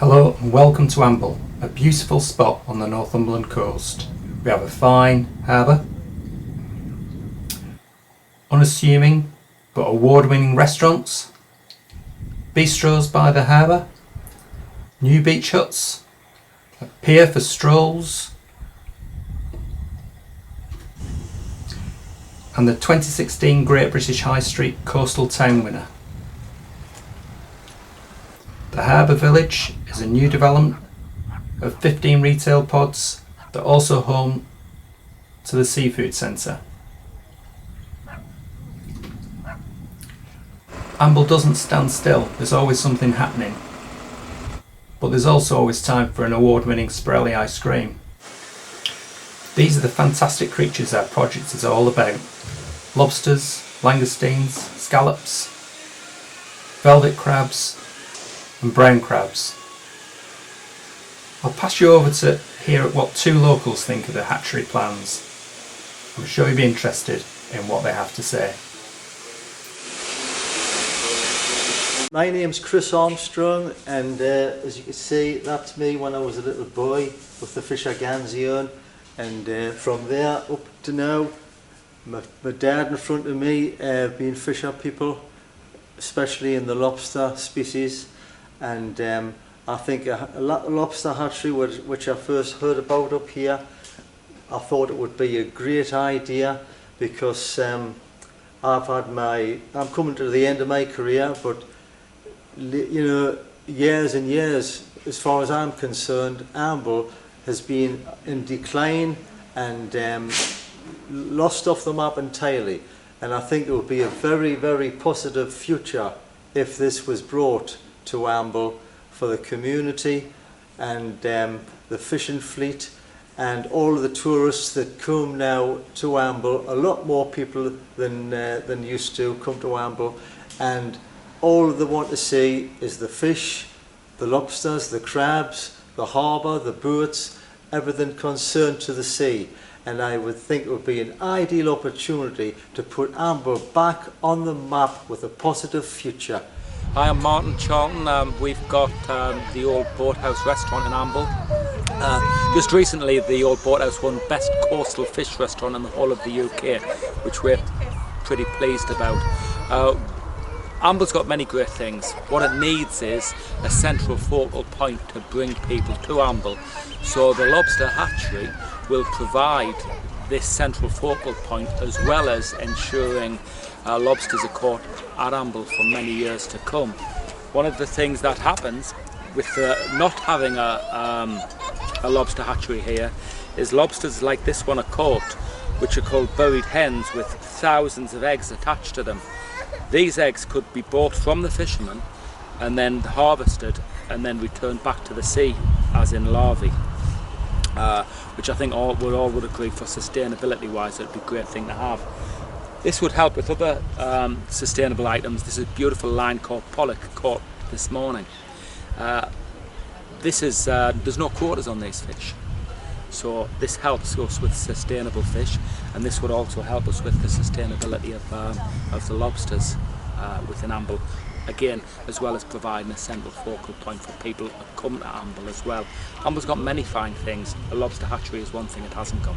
Hello and welcome to Amble, a beautiful spot on the Northumberland coast. We have a fine harbour, unassuming but award-winning restaurants, bistros by the harbour, new beach huts, a pier for strolls, and the 2016 Great British High Street Coastal Town winner. The Harbour Village is a new development of 15 retail pods that are also home to the Seafood Centre. Amble doesn't stand still, there's always something happening. But there's also always time for an award-winning Sprelli ice cream. These are the fantastic creatures our project is all about. Lobsters, langoustines, scallops, velvet crabs and brown crabs. I'll pass you over to hear what two locals think of the hatchery plans. I'm sure you'll be interested in what they have to say. My name's Chris Armstrong, and as you can see, that's me when I was a little boy with the fish Ganzion, and from there up to now, my dad in front of me being fisher people, especially in the lobster species. And I think a lobster hatchery, which I first heard about up here, I thought it would be a great idea because I'm coming to the end of my career, but you know, years and years, as far as I'm concerned, Amble has been in decline and lost off the map entirely. And I think it would be a very, very positive future if this was brought to Amble for the community and the fishing fleet and all of the tourists that come now to Amble. A lot more people than used to come to Amble, and all they want to see is the fish, the lobsters, the crabs, the harbour, the boats, everything concerned to the sea. And I would think it would be an ideal opportunity to put Amble back on the map with a positive future. Hi, I'm Martin Charlton. We've got the Old Boathouse restaurant in Amble. Just recently the Old Boathouse won Best Coastal Fish Restaurant in the whole of the UK, which we're pretty pleased about. Amble's got many great things. What it needs is a central focal point to bring people to Amble. So the Lobster Hatchery will provide this central focal point, as well as ensuring lobsters are caught at Amble for many years to come. One of the things that happens with not having a lobster hatchery here is lobsters like this one are caught, which are called buried hens, with thousands of eggs attached to them. These eggs could be bought from the fishermen and then harvested and then returned back to the sea as in larvae, which I think we all would agree for sustainability wise it would be a great thing to have. This would help with other sustainable items. This is a beautiful line called pollock caught this morning. There's no quotas on these fish, so this helps us with sustainable fish, and this would also help us with the sustainability of the lobsters within Amble, again, as well as providing a central focal point for people who come to Amble as well. Amble's got many fine things. A lobster hatchery is one thing it hasn't got.